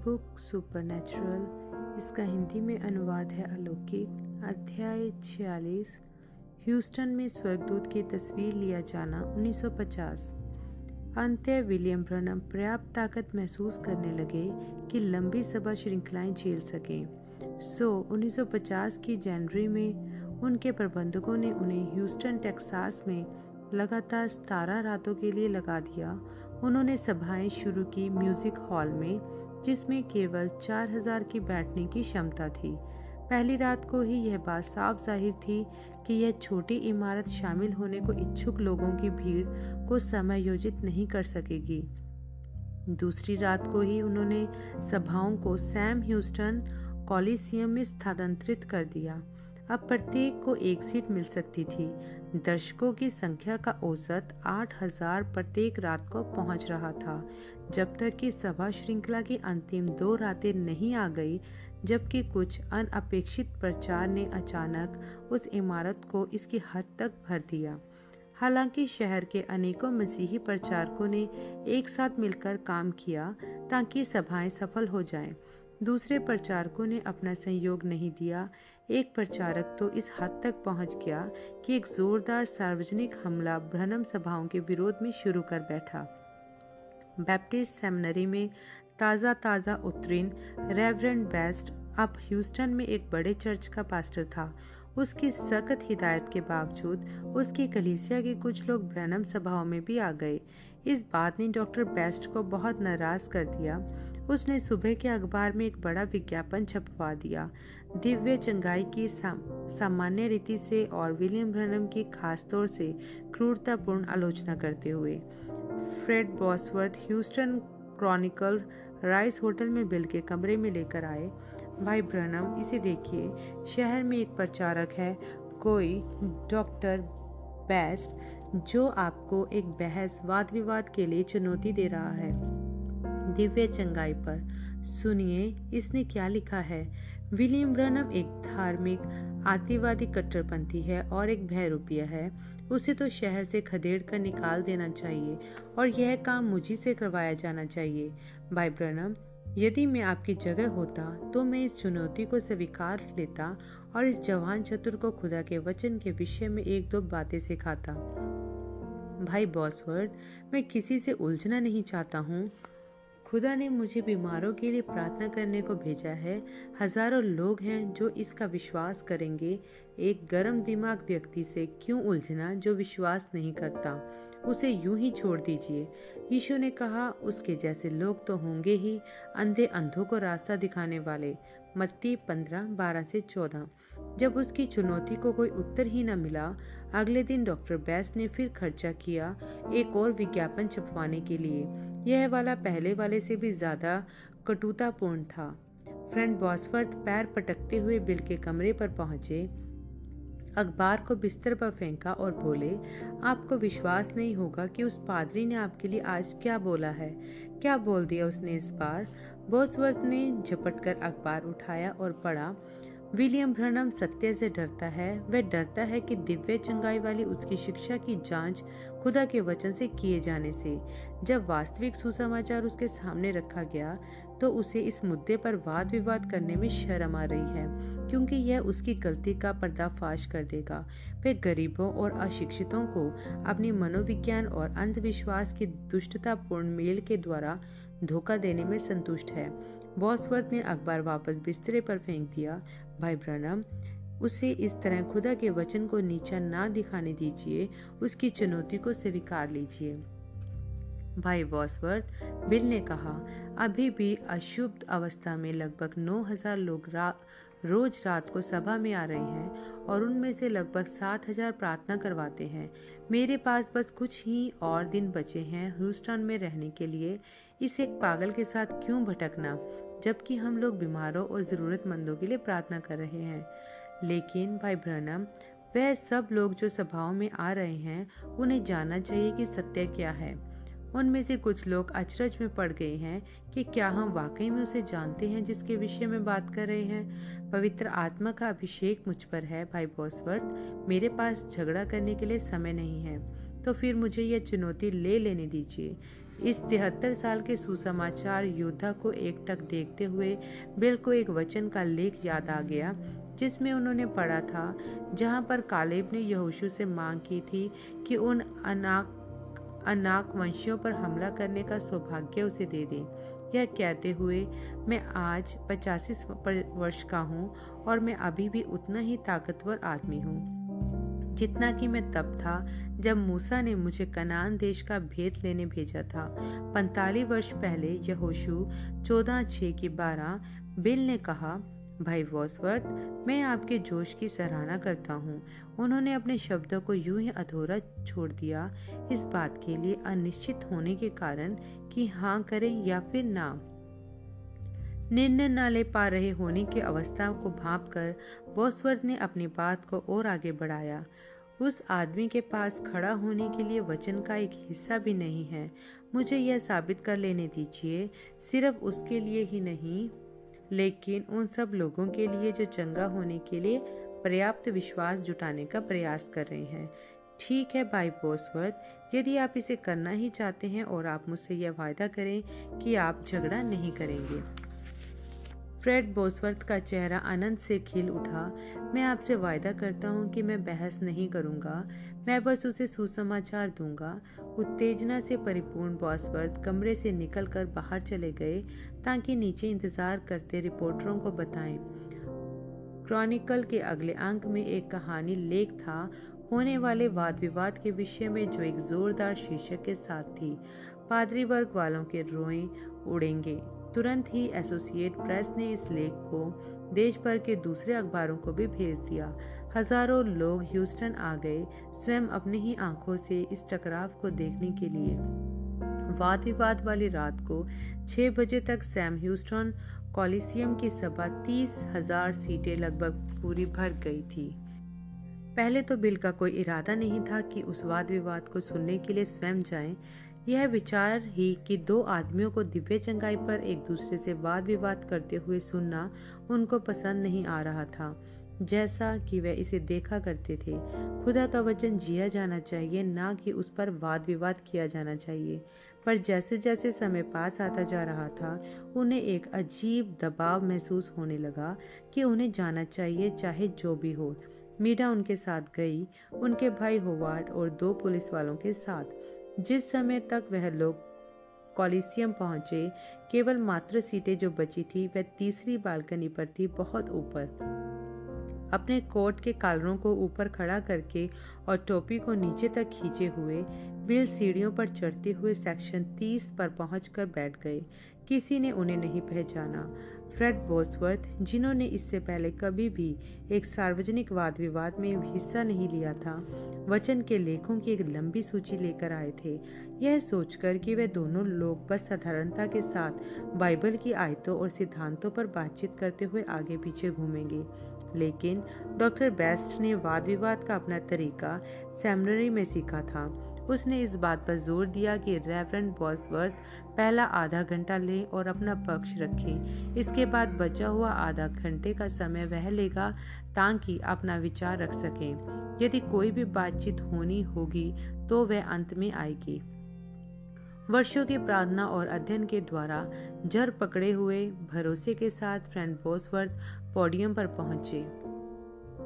Book supernatural, इसका हिंदी में अनुवाद है अलौकिक। अध्याय 46। ह्यूस्टन में स्वर्गदूत की तस्वीर लिया जाना 1950। अंत्य विलियम ब्रनम पर्याप्त ताकत महसूस करने लगे कि लंबी सभा श्रृंखलाएं झेल सकें। 1950 की जनवरी में उनके प्रबंधकों ने उन्हें ह्यूस्टन टेक्सास में लगातार 17 रातों के लिए लगा दिया। उन्होंने सभाएं शुरू की म्यूजिक हॉल में, जिसमें केवल 4000 की बैठने की क्षमता थी। पहली रात को ही यह बात साफ जाहिर थी कि यह छोटी इमारत शामिल होने को इच्छुक लोगों की भीड़ को समायोजित नहीं कर सकेगी। दूसरी रात को ही उन्होंने सभाओं को सैम ह्यूस्टन कॉलिसियम में स्थानांतरित कर दिया। अब प्रत्येक को एक सीट मिल सकती थी। दर्शकों की संख्या का औसत 8000 प्रत्येक रात को पहुंच रहा था, जब तक कि सभा श्रृंखला की अंतिम 2 रातें नहीं आ गई, जबकि कुछ अनअपेक्षित प्रचार ने अचानक उस इमारत को इसकी हद तक भर दिया। हालांकि शहर के अनेकों मसीही प्रचारकों ने एक साथ मिलकर काम किया ताकि सभाएं सफल हो जाएं। दूसरे प्रचारकों ने अपना सहयोग नहीं दिया। एक प्रचारक तो इस हद तक पहुंच गया कि एक जोरदार सार्वजनिक हमला ब्रनम सभाओं के विरोध में शुरू कर बैठा। बैप्टिस्ट सेमिनरी में ताज़ा उत्तीर्ण रेवरेंड बेस्ट अब ह्यूस्टन में एक बड़े चर्च का पास्टर था। उसकी सख्त हिदायत के बावजूद उसकी कलीसिया के कुछ लोग ब्रनम सभाओं में भी आ गए। इस बात ने डॉक्टर बेस्ट को बहुत नाराज कर दिया। उसने सुबह के अखबार में एक बड़ा विज्ञापन छपवा दिया, दिव्य चंगाई की सामान्य रीति से और विलियम ब्रनम की खास तौर से क्रूरतापूर्ण आलोचना करते हुए। Fred Bosworth Houston Chronicle Rice hotel में बिल के कमरे में लेकर आए। भाई ब्रनम, इसे देखिए, शहर में एक प्रचारक है, कोई डॉक्टर बेस्ट, जो आपको एक बहस वाद विवाद के लिए चुनौती दे रहा है दिव्य चंगाई पर। सुनिए इसने क्या लिखा है। विलियम ब्रनम एक धार्मिक आतिवादी कट्टरपंथी है और एक बहरूपिया है। उसे तो शहर से खदेड़ कर निकाल देना चाहिए और यह काम मुझी से करवाया जाना चाहिए। भाई ब्रनम, यदि मैं आपकी जगह होता तो मैं इस चुनौती को स्वीकार लेता और इस जवान चतुर को खुदा के वचन के विषय में 1-2 बातें सिखाता। भाई बॉसवर्थ, मैं किसी से उलझना नहीं चाहता हूँ। खुदा ने मुझे बीमारों के लिए प्रार्थना करने को भेजा है। हजारों लोग हैं जो इसका विश्वास करेंगे। एक गर्म दिमाग व्यक्ति से क्यों उलझना जो विश्वास नहीं करता? उसे यूं ही छोड़ दीजिए। यीशु ने कहा, उसके जैसे लोग तो होंगे ही, अंधे अंधों को रास्ता दिखाने वाले। मत्ती 15:12-14। जब उसकी चुनौती को कोई उत्तर ही न मिला, अगले दिन डॉक्टर बेस्ट ने फिर खर्चा किया एक और विज्ञापन छपवाने के लिए। यह वाला पहले वाले से भी ज्यादा कटुतापूर्ण था। फ्रेंड बॉसवर्थ पैर पटकते हुए बिल के कमरे पर पहुंचे, अखबार को बिस्तर पर फेंका और बोले, आपको विश्वास नहीं होगा कि उस पादरी ने आपके लिए आज क्या बोला है। क्या बोल दिया उसने इस बार? बॉसवर्थ ने झपटकर अखबार उठाया और पढ़ा। विलियम ब्रनम सत्य से डरता है। वह डरता है कि दिव्य चंगाई वाली उसकी शिक्षा की जांच खुदा के वचन से किए जाने से। जब वास्तविक सुसमाचार उसके सामने रखा गया तो उसे इस मुद्दे पर वाद विवाद करने में शर्म आ रही है, क्योंकि यह उसकी गलती का पर्दाफाश कर देगा। वह गरीबों और अशिक्षितों को अपनी मनोविज्ञान और अंधविश्वास की दुष्टतापूर्ण मेल के द्वारा धोखा देने में संतुष्ट है। बॉसवर्थ ने अखबार वापस बिस्तरे पर फेंक दिया। भाई ब्रनम, उसे इस तरह खुदा के वचन को नीचा ना दिखाने दीजिए। उसकी चुनौती को स्वीकार लीजिए। भाई बॉसवर्थ, बिल ने कहा, अभी भी अशुद्ध अवस्था में लगभग 9000 लोग रोज रात को सभा में आ रहे हैं और उनमें से लगभग 7000 प्रार्थना करवाते हैं। मेरे पास बस कुछ ही और दिन बचे हैं ह्यूस्टन में रहने के लिए। इस एक पागल के साथ क्यों भटकना, जबकि हम लोग बीमारों और जरूरतमंदों के लिए प्रार्थना कर रहे हैं। लेकिन भाई ब्रनम, वह सब लोग जो सभाओं में आ रहे हैं, उन्हें जानना चाहिए कि सत्य क्या है। उनमें से कुछ लोग अचरज में पड़ गए हैं कि क्या हम वाकई में उसे जानते हैं जिसके विषय में बात कर रहे हैं। पवित्र आत्मा का अभिषेक मुझ पर है। भाई बॉसवर्थ, मेरे पास झगड़ा करने के लिए समय नहीं है, तो फिर मुझे यह चुनौती ले लेने दीजिए। इस 73 साल के सुसमाचार योद्धा को एकटक देखते हुए बिल को एक वचन का लेख याद आ गया जिसमें उन्होंने पढ़ा था, जहां पर कालेब ने यहोशू से मांग की थी कि उन अनाक वंशियों पर हमला करने का सौभाग्य उसे दे दे। यह कहते हुए, मैं आज 85 वर्ष का हूँ और मैं अभी भी उतना ही ताकतवर आदमी हूँ जितना कि मैं तब था जब मूसा ने मुझे कनान देश का भेद लेने भेजा था। 45 वर्ष पहले यहोशू 14:6-12। बिल ने कहा, भाई बॉसवर्थ, मैं आपके जोश की सराहना करता हूँ। उन्होंने अपने शब्दों को यूं ही अधूरा छोड़ दिया, इस बात के लिए अनिश्चित होने के कारण कि हाँ करें या फिर ना। निर्णय न ले पा रहे होने की अवस्था को भांपकर बॉसवर्थ ने अपनी बात को और आगे बढ़ाया। उस आदमी के पास खड़ा होने के लिए वचन का एक हिस्सा भी नहीं है। मुझे यह साबित कर लेने दीजिए, सिर्फ उसके लिए ही नहीं लेकिन उन सब लोगों के लिए जो चंगा होने के लिए पर्याप्त विश्वास जुटाने का प्रयास कर रहे हैं। ठीक है भाई बॉसवर्थ, यदि आप इसे करना ही चाहते हैं और आप मुझसे यह वायदा करें कि आप झगड़ा नहीं करेंगे। फ्रेड बॉसवर्थ का चेहरा आनंद से खिल उठा। मैं आपसे वायदा करता हूँ कि मैं बहस नहीं करूँगा, मैं बस उसे सुसमाचार दूंगा। उत्तेजना से परिपूर्ण बॉसवर्थ कमरे से निकलकर बाहर चले गए ताकि नीचे इंतजार करते रिपोर्टरों को बताएं। क्रॉनिकल के अगले अंक में एक कहानी लेख था होने वाले वाद विवाद के विषय में, जो एक जोरदार शीर्षक के साथ थी, पादरी वर्ग वालों के रोए उड़ेंगे। तुरंत ही एसोसिएट प्रेस ने इस लेख को देश भर के दूसरे अखबारों को भी भेज दिया। हजारों लोग ह्यूस्टन आ गए, स्वयं अपनी ही आंखों से इस टकराव को देखने के लिए। वाद विवाद वाली रात को 6 बजे तक सैम ह्यूस्टन कॉलिसियम की सभा 30,000 सीटें लगभग पूरी भर गई थी। पहले तो बिल का कोई इरादा नहीं था कि उस वाद विवाद को सुनने के लिए स्वयं जाएं। यह विचार ही कि 2 आदमियों को दिव्य चंगाई पर एक दूसरे से वाद विवाद करते हुए सुनना उनको पसंद नहीं आ रहा था, जैसा कि वह इसे देखा करते थे। खुदा का वचन जिया जाना चाहिए, ना कि उस पर वाद विवाद किया जाना चाहिए। पर जैसे जैसे समय पास आता जा रहा था, उन्हें एक अजीब दबाव महसूस होने लगा कि उन्हें जाना चाहिए, चाहे जो भी हो। मीडा उनके साथ गई, उनके भाई होवार्ड और 2 पुलिस वालों के साथ। जिस समय तक वह लोग कॉलिसियम पहुंचे, केवल मात्र सीटें जो बची थी वह तीसरी बालकनी पर थी, बहुत ऊपर। अपने कोट के कॉलरों को ऊपर खड़ा करके और टोपी को नीचे तक खींचे हुए बिल सीढ़ियों पर चढ़ते हुए सेक्शन 30 पर पहुंचकर बैठ गए। किसी ने उन्हें नहीं पहचाना। फ्रेड बॉसवर्थ, जिन्होंने इससे पहले कभी भी एक सार्वजनिक वाद विवाद में हिस्सा नहीं लिया था, वचन के लेखों की एक लंबी सूची लेकर आए थे, यह सोचकर कि वे दोनों लोग बस साधारणता के साथ बाइबल की आयतों और सिद्धांतों पर बातचीत करते हुए आगे पीछे घूमेंगे। लेकिन डॉक्टर बेस्ट ने वाद विवाद का अपना तरीका सेमिनरी में सीखा था। उसने इस बात पर जोर दिया कि रेवरेंड बॉसवर्थ पहला आधा घंटा लें और अपना पक्ष रखें। इसके बाद बचा हुआ आधा घंटे का समय वह लेगा ताकि अपना विचार रख सकें। यदि कोई भी बातचीत होनी होगी तो वह अंत में आएगी। वर्षों की प्रार्थना और अध्ययन के द्वारा जड़ पकड़े हुए भरोसे के साथ फ्रेड बॉसवर्थ पोडियम पर पहुंचे।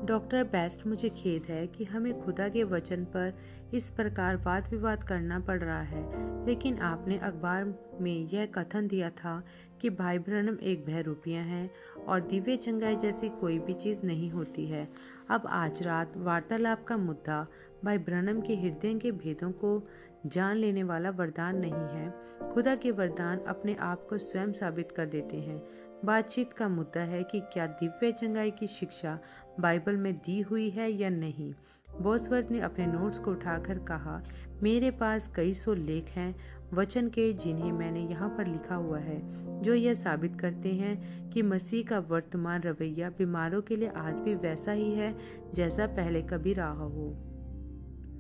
डॉक्टर बेस्ट, मुझे खेद है कि हमें खुदा के वचन पर इस प्रकार वाद विवाद करना पड़ रहा है, लेकिन आपने अखबार में यह कथन दिया था कि भाई ब्रनम एक बहरूपिया हैं और दिव्य चंगाई जैसी कोई भी चीज़ नहीं होती है। अब आज रात वार्तालाप का मुद्दा भाई ब्रनम के हृदय के भेदों को जान लेने वाला वरदान नहीं है। खुदा के वरदान अपने आप को स्वयं साबित कर देते हैं। बातचीत का मुद्दा है कि क्या दिव्य चंगाई की शिक्षा बाइबल में दी हुई है या नहीं। बॉसवर्थ ने अपने नोट्स को उठाकर कहा, मेरे पास कई सौ लेख हैं वचन के, जिन्हें मैंने यहाँ पर लिखा हुआ है, जो यह साबित करते हैं कि मसीह का वर्तमान रवैया बीमारों के लिए आज भी वैसा ही है जैसा पहले कभी रहा हो।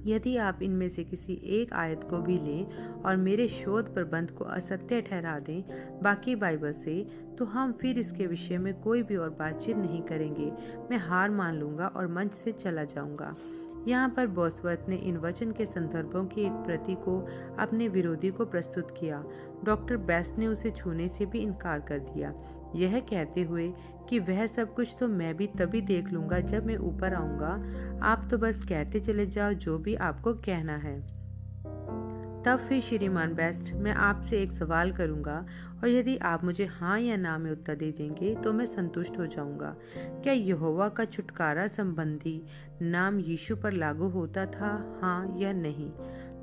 यदि आप इनमें से किसी एक आयत को भी लें और मेरे शोध प्रबंध को असत्य ठहरा दें बाकी बाइबल से, तो हम फिर इसके विषय में कोई भी और बातचीत नहीं करेंगे। मैं हार मान लूंगा और मंच से चला जाऊंगा। यहाँ पर बॉसवर्थ ने इन वचन के संदर्भों की एक प्रति को अपने विरोधी को प्रस्तुत किया। डॉक्टर बेस्ट ने उसे छूने से भी इनकार कर दिया, यह कहते हुए कि वह सब कुछ तो मैं भी तभी देख लूंगा जब मैं ऊपर आऊंगा। आप तो बस कहते चले जाओ जो भी आपको कहना है। तब फिर श्रीमान बेस्ट, मैं आपसे एक सवाल करूंगा और यदि आप मुझे हाँ या ना में उत्तर दे देंगे तो मैं संतुष्ट हो जाऊंगा। क्या यहोवा का छुटकारा संबंधी नाम यीशु पर लागू होता था, हाँ या नहीं?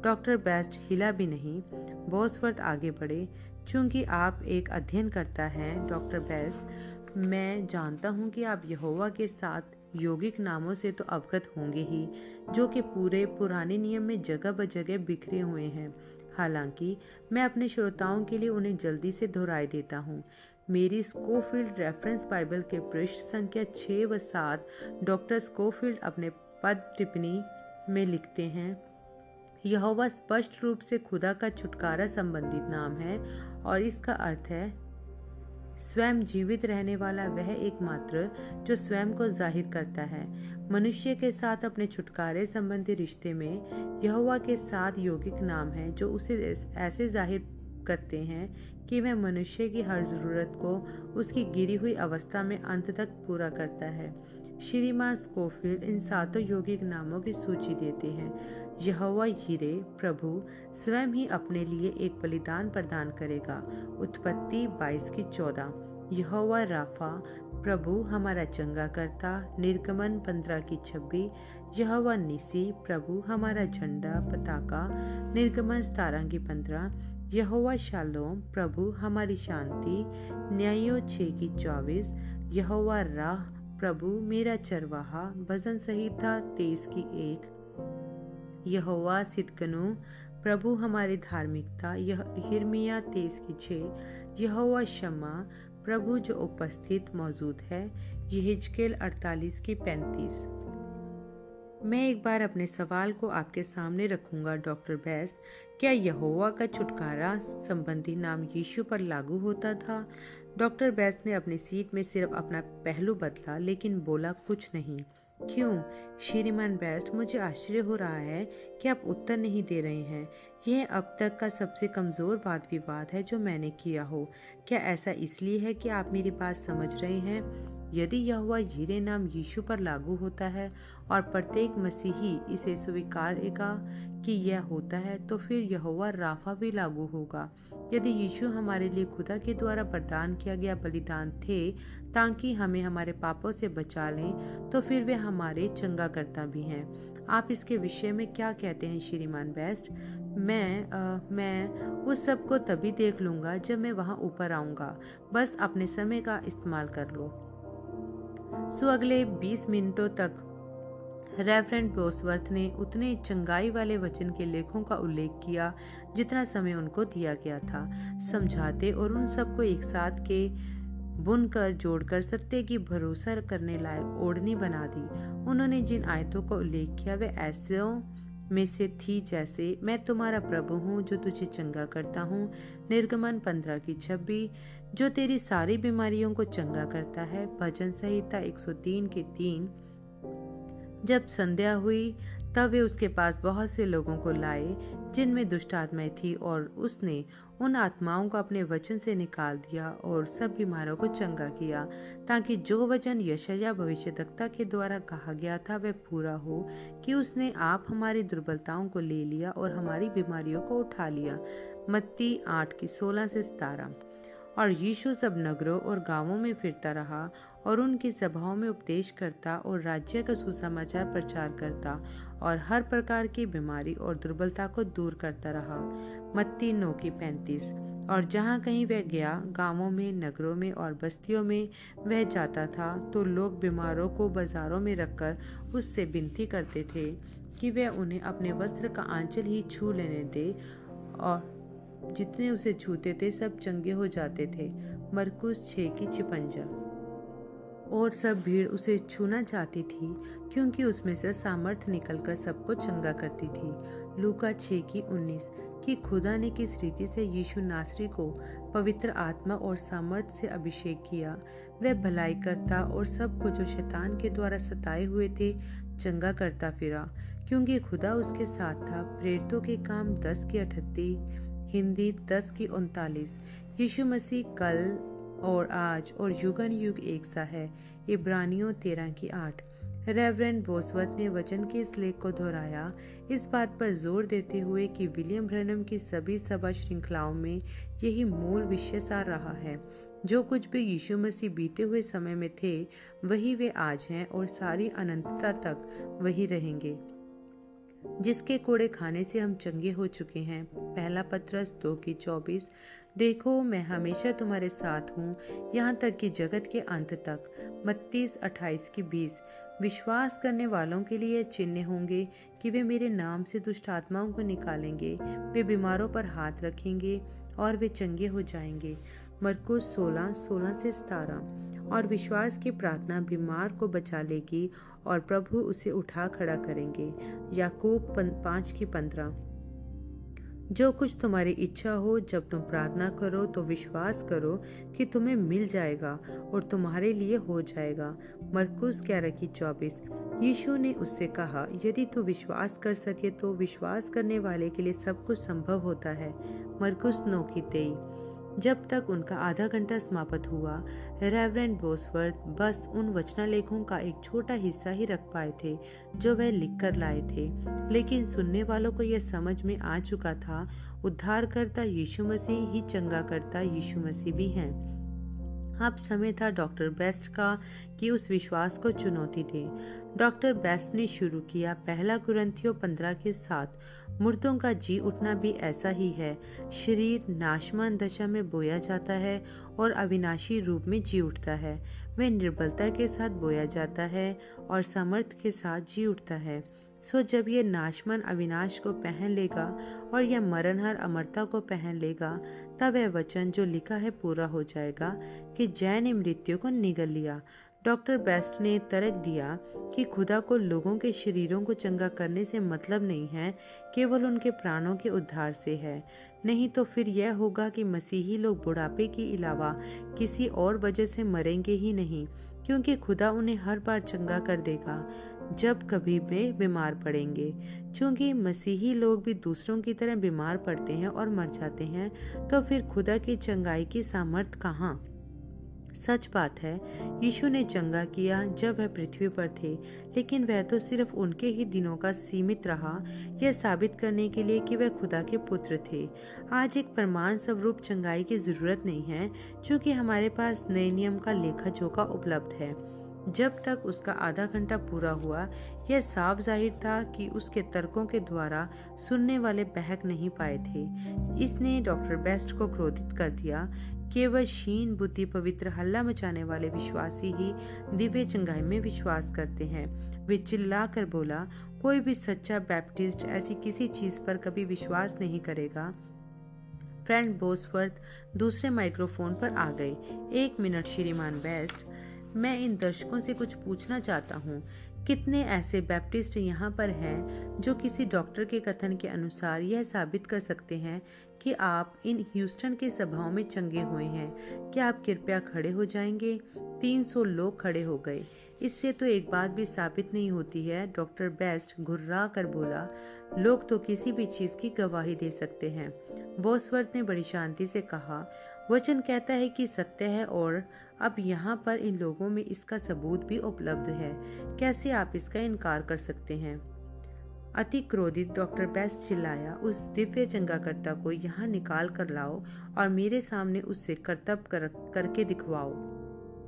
डॉक्टर बेस्ट हिला भी नहीं। बॉसवर्थ आगे बढ़े, चूंकि आप एक अध्ययनकर्ता हैं डॉक्टर बेस्ट, मैं जानता हूं कि आप यहोवा के साथ यौगिक नामों से तो अवगत होंगे ही, जो कि पूरे पुराने नियम में जगह बजगह बिखरे हुए हैं। हालांकि मैं अपने श्रोताओं के लिए उन्हें जल्दी से दोहराई देता हूँ। मेरी स्कोफील्ड रेफरेंस बाइबल के पृष्ठ संख्या 6 व 7 डॉक्टर स्कोफील्ड अपने पद टिप्पणी में लिखते हैं, यहोवा स्पष्ट रूप से खुदा का छुटकारा संबंधित नाम है और इसका अर्थ है स्वयं जीवित रहने वाला वह एकमात्र जो स्वयं को जाहिर करता है। मनुष्य के साथ अपने छुटकारे संबंधी रिश्ते में यहोवा के साथ यौगिक नाम है जो उसे ऐसे जाहिर करते हैं कि वह मनुष्य की हर जरूरत को उसकी गिरी हुई अवस्था में अंत तक पूरा करता है। श्रीमान स्कोफील्ड इन 7 यौगिक नामों की सूची देते हैं। यहोवा यिरे प्रभु स्वयं ही अपने लिए एक बलिदान प्रदान करेगा। उत्पत्ति 22:14। यहोवा राफा प्रभु हमारा चंगा करता। निर्गमन 15:26। यहोवा निसी प्रभु हमारा झंडा पताका। निर्गमन 17:15। यहोवा शालोम प्रभु हमारी शांति। न्यायों 6:24। यहोवा राह प्रभु मेरा चरवाहा। भजन संहिता 23:1। यहोवा सिदकनु प्रभु हमारी धार्मिकता। यिर्मयाह 23:6। यहोवा शम्मा प्रभु जो उपस्थित मौजूद है। यहेजकेल 48:35। मैं एक बार अपने सवाल को आपके सामने रखूंगा डॉक्टर बेस्ट, क्या यहोवा का छुटकारा संबंधी नाम यीशु पर लागू होता था? डॉक्टर बेस्ट ने अपनी सीट में सिर्फ अपना पहलू बदला लेकिन बोला कुछ नहीं। क्यों श्रीमान बेस्ट, मुझे आश्चर्य हो रहा है कि आप उत्तर नहीं दे रहे हैं। यह अब तक का सबसे कमजोर वाद विवाद है जो मैंने किया हो। क्या ऐसा इसलिए है कि आप मेरी बात समझ रहे हैं? यदि यहोवा यिरे नाम यीशु पर लागू होता है और प्रत्येक मसीही इसे स्वीकारेगा कि यह होता है, तो फिर यहोवा राफा भी लागू होगा। यदि यीशु हमारे लिए खुदा के द्वारा प्रदान किया गया बलिदान थे ताकि हमें हमारे पापों से बचा लें, तो फिर वे हमारे चंगा करता भी हैं। आप इसके विषय में क्या कहते हैं श्रीमान बेस्ट? मैं उस सब को तभी देख लूंगा जब मैं वहां ऊपर आऊंगा। बस अपने समय का इस्तेमाल कर लो। अगले 20 मिनटों तक रेवरेंड बॉसवर्थ ने उतने चंगाई वाले वचन के लेखों का उल्लेख किया जितना समय उनको दिया गया था, समझाते और उन सबको एक साथ के बुनकर जोड़कर सत्य की भरोसा करने लायक ओढ़नी बना दी। उन्होंने जिन आयतों का उल्लेख किया वे ऐसों में से थी जैसे मैं तुम्हारा प्रभु हूँ जो तुझे चंगा करता हूँ। निर्गमन 15:26 जो तेरी सारी बीमारियों को चंगा करता है। भजन संहिता 103:3 जब संध्या हुई तब वे उसके पास बहुत से लोगों को लाए जिनमें दुष्ट आत्माएं थी और उसने उन आत्माओं को अपने वचन से निकाल दिया और सब बीमारों को चंगा किया, ताकि जो वचन यशायाह भविष्यद्वक्ता के द्वारा कहा गया था वह पूरा हो कि उसने आप हमारी दुर्बलताओं को ले लिया और हमारी बीमारियों को उठा लिया। मत्ती 8:16-17। और यीशु सब नगरों और गांवों में फिरता रहा और उनकी सभाओं में उपदेश करता और राज्य का सुसमाचार प्रचार करता और हर प्रकार की बीमारी और दुर्बलता को दूर करता रहा। मत्ती 9:35। और जहाँ कहीं वह गया, गांवों में, नगरों में और बस्तियों में वह जाता था, तो लोग बीमारों को बाजारों में रखकर उससे विनती करते थे कि वह उन्हें अपने वस्त्र का आंचल ही छू लेने दे, और जितने उसे छूते थे सब चंगे हो जाते थे। मरकुस 6:56। और सब भीड़ उसे छूना चाहती थी क्योंकि उसमें से सामर्थ निकलकर सबको चंगा करती थी। लूका 6:19 कि खुदा ने किस रीति से यीशु नासरी को पवित्र आत्मा और सामर्थ से अभिषेक किया। वह भलाई करता और सबको जो शैतान के द्वारा सताए हुए थे चंगा करता फिरा, क्योंकि खुदा उसके साथ था। प्रेरितों के काम 10 की 38, हिंदी 10 की 39। यीशु मसीह कल और आज और युगन युग एक सा है। इब्रानियों 13 की 8। रेवरेंड बोसवर्थ ने वचन के इस लेख को दोहराया, इस बात पर जोर देते हुए कि विलियम ब्रैनम की सभी सभा श्रृंखलाओं में यही मूल विषय सार रहा है। जो कुछ भी यीशु मसीह बीते हुए समय में थे वही वे आज हैं और सारी अनंतता तक वही रहेंगे। जिसके कोड़े खाने से हम चंगे हो चुके हैं। पहला पत्रस 2 की 24। देखो मैं हमेशा तुम्हारे साथ हूँ यहाँ तक कि जगत के अंत तक। मत्ती 28 की 20। विश्वास करने वालों के लिए चिन्ह होंगे कि वे मेरे नाम से दुष्ट आत्माओं को निकालेंगे, वे बीमारों पर हाथ रखेंगे और वे चंगे हो जाएंगे। मरकुस 16 से 17। और विश्वास की प्रार्थना बीमार को बचा लेगी और प्रभु उसे उठा खड़ा करेंगे। याकूब 5 की 15। जो कुछ तुम्हारी इच्छा हो जब तुम प्रार्थना करो तो विश्वास करो कि तुम्हें मिल जाएगा और तुम्हारे लिए हो जाएगा। मरकुस 11 की 24। यीशु ने उससे कहा, यदि तू विश्वास कर सके तो विश्वास करने वाले के लिए सब कुछ संभव होता है। मरकुस 9 की 23। जब तक उनका आधा घंटा समाप्त हुआ, रेवरेंड बोसवर्थ बस उन वचनालेखों का एक छोटा हिस्सा ही रख पाए थे जो वह लिखकर लाए थे, लेकिन सुनने वालों को यह समझ में आ चुका था, उद्धारकर्ता यीशु मसीह ही चंगा करता यीशु मसीह भी हैं। अब समय था डॉक्टर बेस्ट का कि उस विश्वास को चुनौती दे। डॉक्टर बेस्ट ने शुरू किया। पहला कुरिन्थियों 15 के 7। मुर्दों का जी उठना भी ऐसा ही है। शरीर नाशमान दशा में बोया जाता है और अविनाशी रूप में जी उठता है। वह निर्बलता के साथ बोया जाता है और सामर्थ्य के साथ जी उठता है। सो जब यह नाशमान अविनाश को पहन लेगा और यह मरणहार अमरता को पहन लेगा, तब वह वचन जो लिखा है पूरा हो जाएगा कि जय ने मृत्यु को निगल लिया। डॉक्टर बेस्ट ने तर्क दिया कि खुदा को लोगों के शरीरों को चंगा करने से मतलब नहीं है, केवल उनके प्राणों के उद्धार से है। नहीं तो फिर यह होगा कि मसीही लोग बुढ़ापे के अलावा किसी और वजह से मरेंगे ही नहीं, क्योंकि खुदा उन्हें हर बार चंगा कर देगा जब कभी वे बीमार पड़ेंगे। चूंकि मसीही लोग भी दूसरों की तरह बीमार पड़ते हैं और मर जाते हैं, तो फिर खुदा की चंगाई की सामर्थ कहाँ? सच बात है, यीशु ने चंगा किया जब वह पृथ्वी पर थे, लेकिन वह तो सिर्फ उनके ही दिनों का सीमित रहा, यह साबित करने के लिए कि वह खुदा के पुत्र थे। आज एक प्रमाण स्वरूप चंगाई की जरूरत नहीं है, क्योंकि हमारे पास नए नियम का लेखा जोखा उपलब्ध है। जब तक उसका आधा घंटा पूरा हुआ, यह साफ जाहिर था कि उसके तर्कों के द्वारा सुनने वाले बहक नहीं पाए थे। इसने डॉक्टर बेस्ट को क्रोधित कर दिया। केवल क्षीण बुद्धि पवित्र हल्ला मचाने वाले विश्वासी ही दिव्य चंगाई में विश्वास करते हैं। वे चिल्ला कर बोला, कोई भी सच्चा बैप्टिस्ट ऐसी किसी चीज पर कभी विश्वास नहीं करेगा। फ्रेंड बोसवर्थ दूसरे माइक्रोफोन पर आ गए। 1 मिनट श्रीमान बेस्ट, मैं इन दर्शकों से कुछ पूछना चाहता हूँ। कितने ऐसे बैप्टिस्ट यहाँ पर हैं जो किसी डॉक्टर के कथन के अनुसार यह साबित कर सकते हैं कि आप इन ह्यूस्टन के सभाओं में चंगे हुए हैं? क्या आप कृपया खड़े हो जाएंगे? 300 लोग खड़े हो गए। इससे तो एक बात भी साबित नहीं होती है। डॉक्टर बेस्ट घुर्रा कर बोला, लोग तो किसी भी चीज की गवाही दे सकते हैं। बोसवर्थ ने बड़ी शांति से कहा, वचन कहता है कि सत्य है और अब यहाँ पर इन लोगों में इसका सबूत भी उपलब्ध है। कैसे आप इसका इनकार कर सकते हैं? अति क्रोधित डॉक्टर बेस्ट चिल्लाया, उस दिव्य चंगाकर्ता को यहाँ निकाल कर लाओ और मेरे सामने उससे करतब करके दिखवाओ।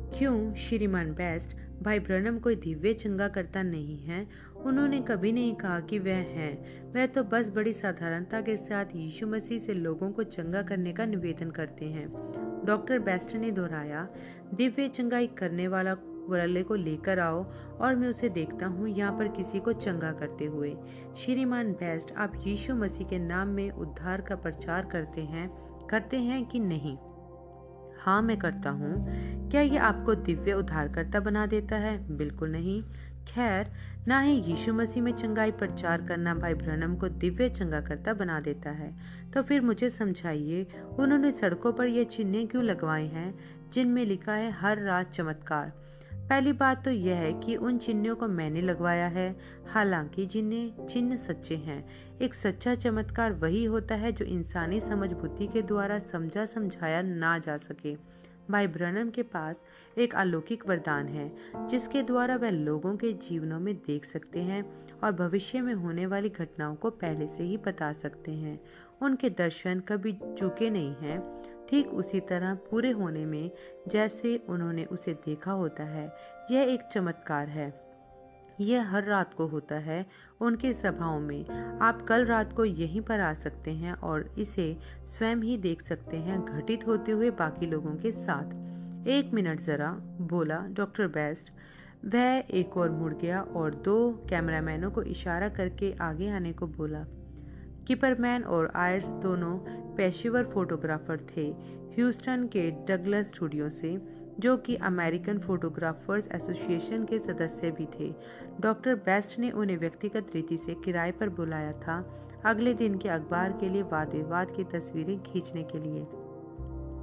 क्यों श्रीमान बेस्ट, भाई ब्रनम कोई दिव्य चंगाकर्ता नहीं है। उन्होंने कभी नहीं कहा कि वह हैं। वह तो बस बड़ी साधारणता के साथ यीशु मसीह से लोगों को चंगा करने का निवेदन करते हैं। डॉक्टर बेस्ट ने दोहराया, दिव्य चंगाई करने वाला वाले को लेकर आओ और मैं उसे देखता हूँ यहाँ पर किसी को चंगा करते हुए। श्रीमान बेस्ट, आप यीशु मसीह के नाम में उद्धार का प्रचार करते हैं कि नहीं? हाँ मैं करता हूँ। क्या ये आपको दिव्य उद्धारकर्ता बना देता है? बिल्कुल नहीं। खैर, ना ही यीशु मसीह में चंगाई प्रचार करना भाई ब्रनम को दिव्य चंगाकर्ता बना देता है। तो फिर मुझे समझाइए, उन्होंने सड़कों पर ये चिन्ह क्यों लगवाए हैं जिनमें लिखा है हर रात चमत्कार? पहली बात तो यह है कि उन चिन्हों को मैंने लगवाया है, हालांकि जिन्हें चिन्ह सच्चे हैं। एक सच्चा चमत्कार वही होता है जो इंसानी समझ बुद्धि के द्वारा समझा समझाया ना जा सके। भाई ब्रनम के पास एक अलौकिक वरदान है जिसके द्वारा वह लोगों के जीवनों में देख सकते हैं और भविष्य में होने वाली घटनाओं को पहले से ही बता सकते हैं। उनके दर्शन कभी चूके नहीं हैं, ठीक उसी तरह पूरे होने में जैसे उन्होंने उसे देखा होता है। यह एक चमत्कार है। यह हर रात को होता है उनकी सभाओं में। आप कल रात को यहीं पर आ सकते हैं और इसे स्वयं ही देख सकते हैं घटित होते हुए बाकी लोगों के साथ। 1 मिनट जरा, बोला डॉक्टर बेस्ट। वह एक और मुड़ गया और 2 कैमरामैनों को इशारा करके आगे आने को बोला। किपरमैन और आयर्स दोनों पेशेवर फोटोग्राफर थे, ह्यूस्टन के डगलस स्टूडियो से, जो कि अमेरिकन फोटोग्राफर्स एसोसिएशन के सदस्य भी थे। डॉक्टर बेस्ट ने उन्हें व्यक्तिगत रीति से किराए पर बुलाया था, अगले दिन के अखबार के लिए वाद विवाद की तस्वीरें खींचने के लिए।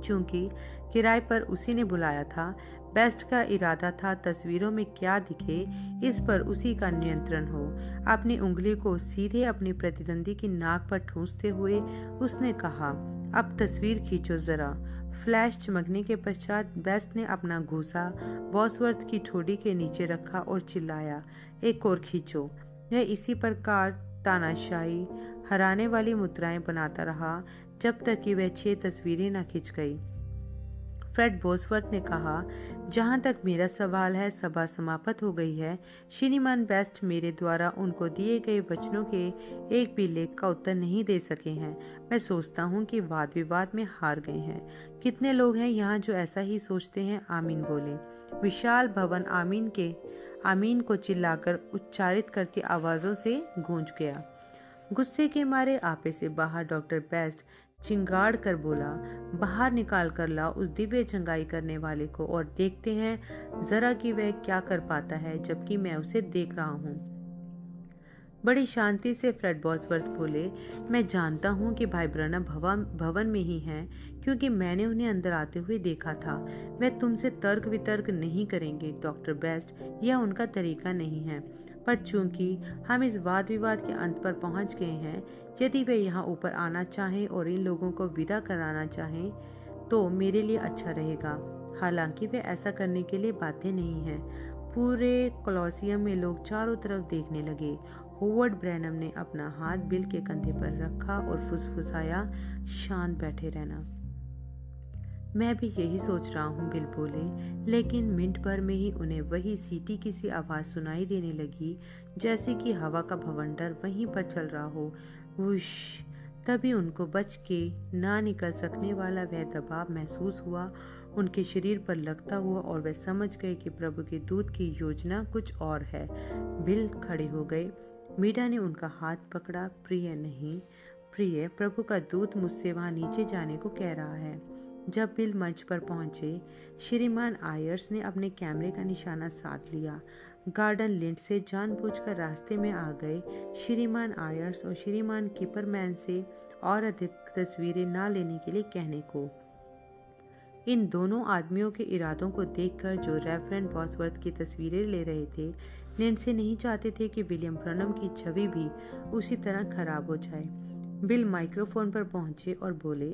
चूंकि किराए पर उसी ने बुलाया था, बेस्ट का इरादा था तस्वीरों में क्या दिखे इस पर उसी का नियंत्रण हो। अपनी उंगली को सीधे अपने प्रतिद्वंदी की नाक पर ठूंसते हुए उसने कहा, अब तस्वीर खींचो जरा। फ्लैश चमकने के पश्चात बेस्ट ने अपना घूंसा बॉसवर्थ की ठोड़ी के नीचे रखा और चिल्लाया, एक और खींचो। वह इसी प्रकार तानाशाही हराने वाली मुद्राएं बनाता रहा जब तक कि वह 6 तस्वीरें न खिंच गई। फ्रेड बॉसवर्थ ने कहा, जहां तक मेरा सवाल है, सभा समाप्त हो गई है। श्रीमान बेस्ट मेरे द्वारा उनको दिए गए वचनों के एक भी लेख का उत्तर नहीं दे सके हैं। मैं सोचता हूं कि वाद विवाद में हार गए हैं। कितने लोग हैं यहाँ जो ऐसा ही सोचते हैं? आमीन बोले। विशाल भवन आमीन को चिल्लाकर उच्चारित करती आवाजों से गूंज गया। गुस्से के मारे आपे से बाहर डॉक्टर बेस्ट चिंगाड़ कर बोला, बाहर निकाल कर लाओ उस दिव्य चंगाई करने वाले को और देखते हैं जरा कि वह क्या कर पाता है जबकि मैं उसे देख रहा हूँ। बड़ी शांति से फ्रेड बॉसवर्थ बोले, मैं जानता हूँ कि भाई ब्रनम भवन में ही हैं, क्योंकि मैंने उन्हें अंदर आते हुए देखा था। वह तुमसे तर्क वितर्क नहीं करेंगे डॉक्टर बेस्ट, यह उनका तरीका नहीं है। पर चूंकि हम इस वाद विवाद के अंत पर पहुंच गए हैं, यदि वे यहाँ ऊपर आना चाहें और इन लोगों को विदा कराना चाहें तो मेरे लिए अच्छा रहेगा। हालांकि वे ऐसा करने के लिए बाध्य नहीं हैं। पूरे कॉलोसियम में लोग चारों तरफ देखने लगे। होवर्ड ब्रैनम ने अपना हाथ बिल के कंधे पर रखा और फुसफुसाया, शांत बैठे रहना। मैं भी यही सोच रहा हूँ, बिल बोले। लेकिन मिनट भर में ही उन्हें वही सीटी की सी आवाज सुनाई देने लगी, जैसे कि हवा का भवंडर वहीं पर चल रहा हो। वुश! तभी उनको बच के ना निकल सकने वाला वह दबाव महसूस हुआ उनके शरीर पर लगता हुआ, और वे समझ गए कि प्रभु के दूत की योजना कुछ और है। बिल खड़े हो गए। मीडा ने उनका हाथ पकड़ा। प्रिय, नहीं प्रिय, प्रभु का दूत मुझसे वहां नीचे जाने को कह रहा है। जब बिल मंच पर पहुंचे, श्रीमान आयर्स ने अपने कैमरे का निशाना साध लिया। गार्डन लिंड से जानबूझकर रास्ते में आ गए श्रीमान आयर्स और श्रीमान किपरमैन से और अधिक तस्वीरें ना लेने के लिए कहने को। इन दोनों आदमियों के इरादों को देखकर जो रेवरेंड बॉसवर्थ की तस्वीरें ले रहे थे, लिंडसे नहीं चाहते थे कि विलियम ब्रनम की छवि भी उसी तरह खराब हो जाए। बिल माइक्रोफोन पर पहुंचे और बोले,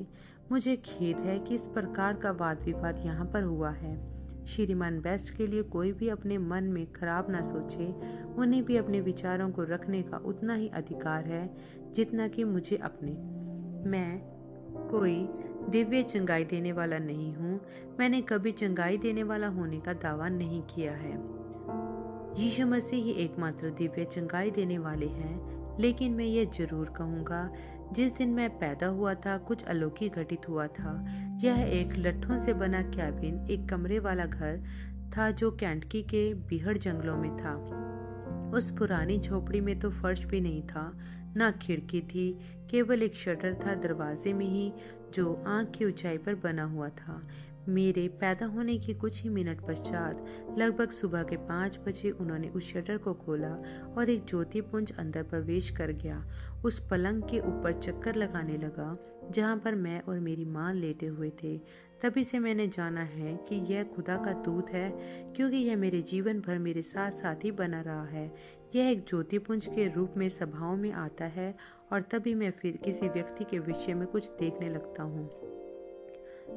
मुझे खेद है कि इस प्रकार का वाद विवाद यहाँ पर हुआ है। श्रीमान बेस्ट के लिए कोई भी अपने मन में खराब ना सोचे। उन्हें भी अपने विचारों को रखने का उतना ही अधिकार है जितना कि मुझे अपने। मैं कोई दिव्य चंगाई देने वाला नहीं हूँ। मैंने कभी चंगाई देने वाला होने का दावा नहीं किया है। यीशु मसीह ही एकमात्र दिव्य चंगाई देने वाले हैं। लेकिन मैं ये जरूर कहूँगा, जिस दिन मैं पैदा हुआ था कुछ अलौकिक घटित हुआ था। यह एक लट्ठों से बना कैबिन, एक कमरे वाला घर था जो कैंटकी के बीहड़ जंगलों में था। उस पुरानी झोपड़ी में तो फर्श भी नहीं था, ना खिड़की थी, केवल एक शटर था दरवाजे में ही जो आंख की ऊंचाई पर बना हुआ था। मेरे पैदा होने के कुछ ही मिनट पश्चात लगभग सुबह के 5 बजे उन्होंने उस शटर को खोला और एक ज्योतिपुंज अंदर प्रवेश कर गया। उस पलंग के ऊपर चक्कर लगाने लगा जहां पर मैं और मेरी मां लेटे हुए थे। तभी से मैंने जाना है कि यह खुदा का दूत है, क्योंकि यह मेरे जीवन भर मेरे साथ साथ ही बना रहा है। यह एक ज्योतिपुंज के रूप में सभाओं में आता है और तभी मैं फिर किसी व्यक्ति के विषय में कुछ देखने लगता हूँ,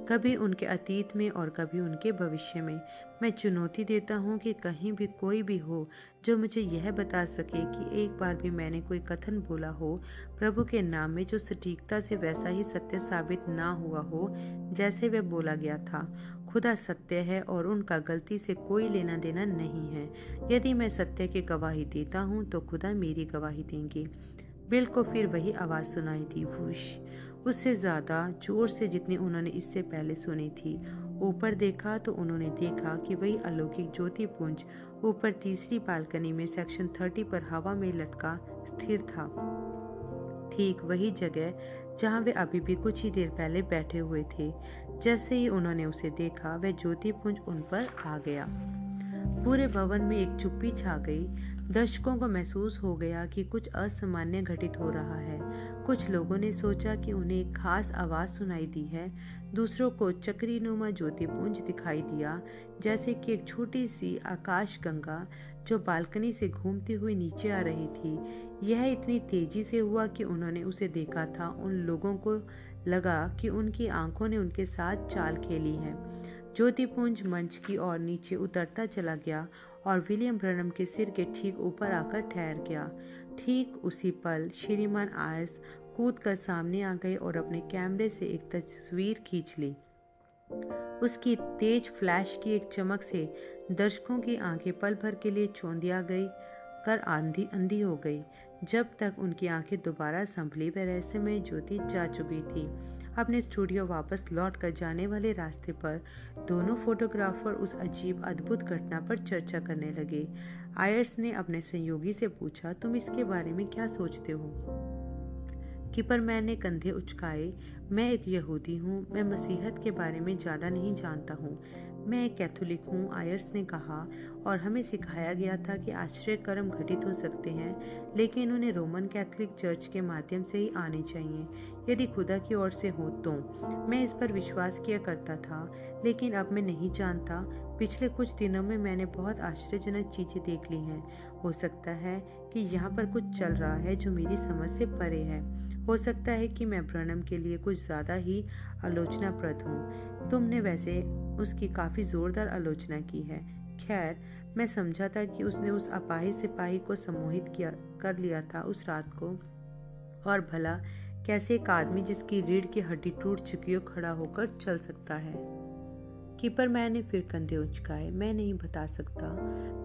कभी उनके अतीत में और कभी उनके भविष्य में। मैं चुनौती देता हूँ कि कहीं भी कोई भी हो जो मुझे यह बता सके कि एक बार भी मैंने कोई कथन बोला हो प्रभु के नाम में जो सटीकता से वैसा ही सत्य साबित ना हुआ हो जैसे वह बोला गया था। खुदा सत्य है और उनका गलती से कोई लेना देना नहीं है। यदि मैं सत्य की गवाही देता हूँ तो खुदा मेरी गवाही देंगे। बिल को फिर वही आवाज सुनाई दी, वूश, उससे ज्यादा जोर से जितनी उन्होंने इससे पहले सुनी थी। ऊपर देखा तो उन्होंने देखा कि वही अलौकिक ज्योतिपुंज ऊपर तीसरी बालकनी में सेक्शन 30 पर हवा में लटका स्थिर था, ठीक वही जगह जहां वे अभी भी कुछ ही देर पहले बैठे हुए थे। जैसे ही उन्होंने उसे देखा वह ज्योतिपुंज उन पर आ गया। पूरे भवन में एक चुप्पी छा गई। दर्शकों को महसूस हो गया कि कुछ असामान्य घटित हो रहा है। कुछ लोगों ने सोचा कि उन्हें एक खास आवाज सुनाई दी है। दूसरों को चक्रीनुमा ज्योतिपुंज दिखाई दिया, जैसे कि एक छोटी सी आकाशगंगा जो बालकनी से घूमती हुई नीचे आ रही थी। यह इतनी तेजी से हुआ कि उन्होंने उसे देखा था। उन लोगों को लगा कि उनकी आंखों ने उनके साथ चाल खेली है। ज्योतिपुंज मंच की ओर नीचे उतरता चला गया और विलियम ब्रनम के सिर के ठीक ऊपर आकर ठहर गया। ठीक उसी पल श्रीमान आयर्स कूद कर सामने आ गए और अपने कैमरे से एक तस्वीर खींच ली। उसकी तेज फ्लैश की एक चमक से दर्शकों की आंखें पल भर के लिए चौंधिया गई कर अंधी हो गई। जब तक उनकी आंखें दोबारा संभली वह रहस्यमय ज्योति जा चुकी थी। अपने स्टूडियो वापस लौट कर जाने वाले रास्ते पर दोनों फोटोग्राफर उस अजीब अद्भुत घटना पर चर्चा करने लगे। आयर्स ने अपने सहयोगी से पूछा, तुम इसके बारे में क्या सोचते हो? किपरमैन ने कंधे उचकाए। मैं एक यहूदी हूँ, मैं मसीहत के बारे में ज़्यादा नहीं जानता हूँ। मैं एक कैथोलिक हूँ, आयर्स ने कहा, और हमें सिखाया गया था कि आश्चर्य कर्म घटित हो सकते हैं, लेकिन उन्हें रोमन कैथोलिक चर्च के माध्यम से ही आने चाहिए, यदि खुदा की ओर से हो तो। मैं इस पर विश्वास किया करता था, लेकिन अब मैं नहीं जानता। पिछले कुछ दिनों में मैंने बहुत आश्चर्यजनक चीज़ें देख ली हैं। हो सकता है कि यहाँ पर कुछ चल रहा है जो मेरी समझ से परे है। हो सकता है कि मैं ब्रनम के लिए कुछ ज़्यादा ही आलोचनाप्रद हूँ। तुमने वैसे उसकी काफ़ी ज़ोरदार आलोचना की है। खैर, मैं समझा था कि उसने उस अपाहिज सिपाही को सम्मोहित कर लिया था उस रात को। और भला कैसे एक आदमी जिसकी रीढ़ की हड्डी टूट चुकी हो खड़ा होकर चल सकता है? किपरमैन ने फिर कंधे उचकाए। मैं नहीं बता सकता।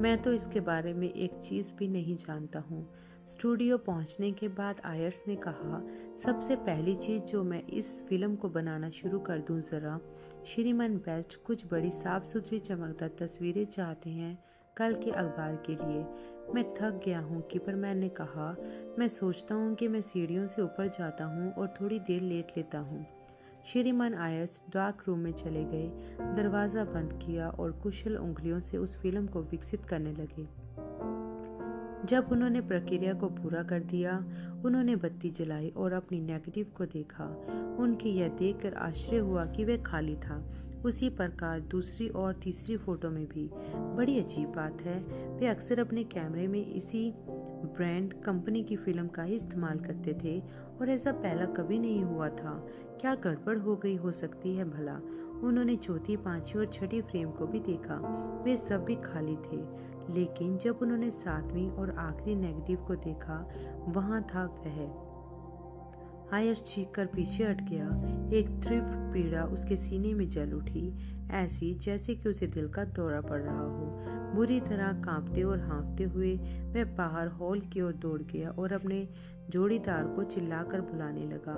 मैं तो इसके बारे में एक चीज़ भी नहीं जानता हूँ। स्टूडियो पहुंचने के बाद आयर्स ने कहा, सबसे पहली चीज़ जो मैं इस फिल्म को बनाना शुरू कर दूं ज़रा। श्रीमान बेस्ट कुछ बड़ी साफ सुथरी चमकदार तस्वीरें चाहते हैं कल के अखबार के लिए। मैं थक गया हूँ, किपरमैन ने कहा। मैं सोचता हूँ कि मैं सीढ़ियों से ऊपर जाता हूँ और थोड़ी देर लेट लेता हूँ। श्रीमान आयर्स डार्क रूम में चले गए, दरवाज़ा बंद किया और कुशल उंगलियों से उस फिल्म को विकसित करने लगे। जब उन्होंने प्रक्रिया को पूरा कर दिया, उन्होंने बत्ती जलाई और अपनी नेगेटिव को देखा। उनके यह देखकर आश्चर्य हुआ कि वह खाली था। उसी प्रकार दूसरी और तीसरी फोटो में भी। बड़ी अजीब बात है, वे अक्सर अपने कैमरे में इसी ब्रांड कंपनी की फिल्म का ही इस्तेमाल करते थे और ऐसा पहला कभी नहीं हुआ था। क्या गड़बड़ हो गई हो सकती है भला? उन्होंने चौथी, पांचवी और छठी फ्रेम को भी देखा। वे सब भी खाली थे, लेकिन जब उन्होंने सातवीं और आखिरी नेगेटिव को देखा, वहां था वह। आयर्स चीख कर पीछे हट गया। एक तीव्र पीड़ा उसके सीने में जल उठी, ऐसी जैसे कि उसे दिल का दौरा पड़ रहा हो। बुरी तरह कांपते और हाँफते हुए वह बाहर हॉल की ओर दौड़ गया और अपने जोड़ीदार को चिल्लाकर बुलाने लगा।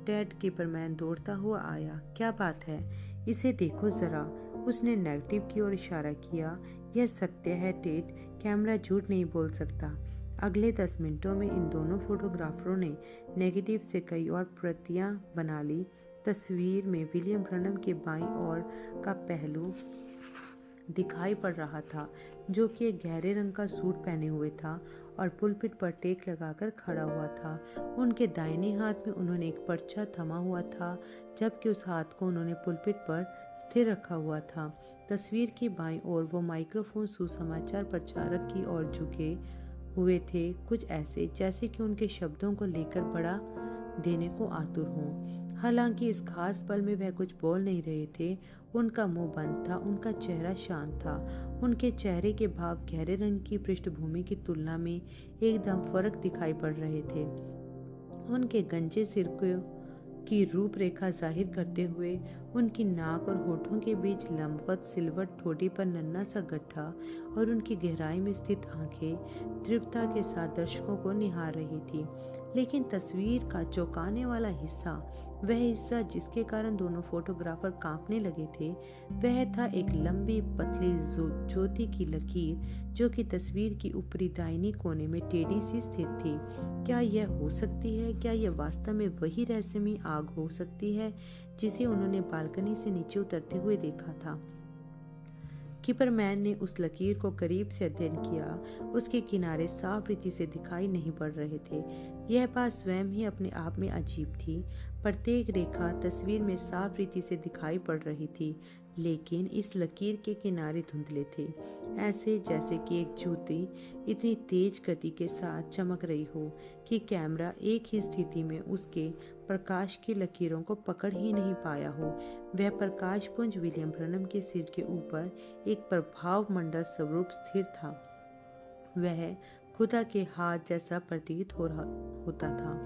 टेड किपरमैन दौड़ता हुआ आया। क्या बात है? इसे देखो जरा। उसने नेगेटिव की ओर इशारा किया। यह सत्य है टेड, कैमरा झूठ नहीं बोल सकता। अगले 10 मिनटों में इन दोनों फोटोग्राफरों ने नेगेटिव से कई और प्रतियां बना ली। तस्वीर में विलियम ब्रनम के बाईं ओर का पहलू दिखाई पड़ रहा था, जो कि एक गहरे रंग का सूट पहने हुए था और पुलपिट पर टेक लगाकर खड़ा हुआ था। उनके दाहिने हाथ में उन्होंने एक पर्चा थमा हुआ था, जबकि उस हाथ को उन्होंने पुलपिट पर स्थिर रखा हुआ था। तस्वीर की बाईं ओर वो माइक्रोफोन सुसमाचार प्रचारक की ओर झुके हुए थे, कुछ ऐसे जैसे कि उनके शब्दों को लेकर बड़ा देने को आतुर हों। हालांकि इस खास पल में वह कुछ बोल नहीं रहे थे। उनका मुंह बंद था, उनका चेहरा शांत था। उनके चेहरे के भाव गहरे रंग की पृष्ठभूमि की तुलना में एकदम फर्क दिखाई पड़ रहे थे। उनके गंजे सिर की रूपरेखा जाहिर करते हुए उनकी नाक और होठों के बीच लंबवत सिलवट ठोड़ी पर नन्हा सा गड्ढा और उनकी गहराई में स्थित आंखें तीव्रता के साथ दर्शकों को निहार रही थी। लेकिन तस्वीर का चौंकाने वाला हिस्सा, वह हिस्सा जिसके कारण दोनों फोटोग्राफर कांपने लगे थे, वह था एक लंबी पतली ज्योति की लकीर जो कि तस्वीर की ऊपरी दाहिनी कोने में टेढ़ी सी स्थित थी। क्या यह हो सकती है? क्या यह वास्तव में वही रहस्यमयी आग हो सकती है जिसे उन्होंने बालकनी से नीचे उतरते हुए देखा था? किपरमैन ने उस लकीर को करीब से अध्ययन किया। उसके किनारे साफ रीति से दिखाई नहीं पड़ रहे थे। यह बात स्वयं ही अपने आप में अजीब थी। प्रत्येक रेखा तस्वीर में साफ रीति से दिखाई पड़ रही थी, लेकिन इस लकीर के किनारे धुंधले थे, ऐसे जैसे कि एक ज्योति इतनी तेज गति के साथ चमक रही हो कि कैमरा एक ही स्थिति में उसके प्रकाश की लकीरों को पकड़ ही नहीं पाया हो। वह प्रकाशपुंज विलियम ब्रनम के सिर के ऊपर एक प्रभाव मंडल स्वरूप स्थिर था। वह खुदा के हाथ जैसा प्रतीत होता था।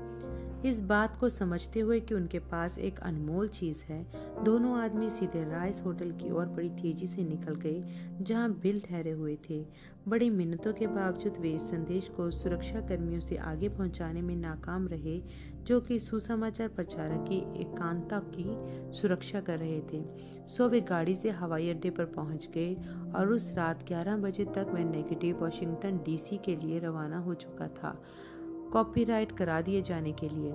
इस बात को समझते हुए कि उनके पास एक अनमोल चीज है, दोनों आदमी सीधे राइस होटल की ओर बड़ी तेजी से निकल गए, जहां बिल ठहरे हुए थे। बड़ी मिन्नतों के बावजूद वे इस संदेश को सुरक्षा कर्मियों से आगे पहुंचाने में नाकाम रहे, जो कि सुसमाचार प्रचारक की एकांतता की सुरक्षा कर रहे थे। सो वे गाड़ी से हवाई अड्डे पर पहुंच गए और उस रात 11 बजे तक वह नेगेटिव वाशिंगटन डीसी के लिए रवाना हो चुका था, कॉपीराइट करा दिए जाने के लिए।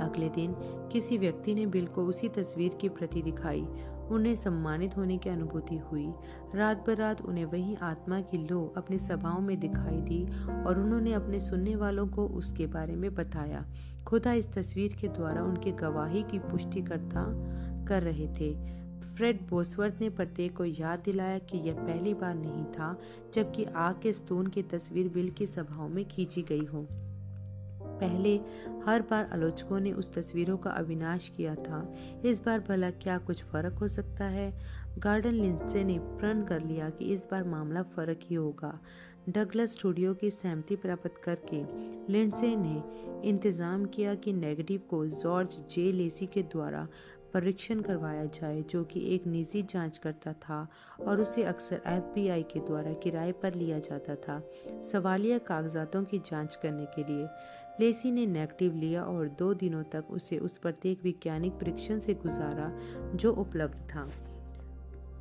अगले दिन किसी व्यक्ति ने बिल को उसी तस्वीर की प्रति दिखाई। उन्हें सम्मानित होने की अनुभूति हुई। रात बरात उन्हें वही आत्मा की लो अपनी सभाओं में दिखाई दी और उन्होंने अपने सुनने वालों को उसके बारे में बताया। खुदा इस तस्वीर के द्वारा उनकी गवाही की पुष्टि कर रहे थे। फ्रेड बोसवर्थ ने प्रत्येक को याद दिलाया कि यह पहली बार नहीं था जबकि आग के स्तून की तस्वीर बिल की सभाओं में खींची गई हो। पहले हर बार आलोचकों ने उस तस्वीरों का अविनाश किया था। इस बार भला क्या कुछ फर्क हो सकता है? गार्डन लिंडसे ने प्रण कर लिया कि इस बार मामला फर्क ही होगा। डगलस स्टूडियो की सहमति प्राप्त करके लिंडसे ने इंतजाम किया कि नेगेटिव को जॉर्ज जे लेसी के द्वारा परीक्षण करवाया जाए, जो कि एक निजी जांचकर्ता था और उसे अक्सर FBI के द्वारा किराए पर लिया जाता था, सवालिया कागजातों की जांच करने के लिए। लेसी ने नेगेटिव लिया और 2 दिनों तक उसे उस प्रत्येक वैज्ञानिक परीक्षण से गुजारा जो उपलब्ध था।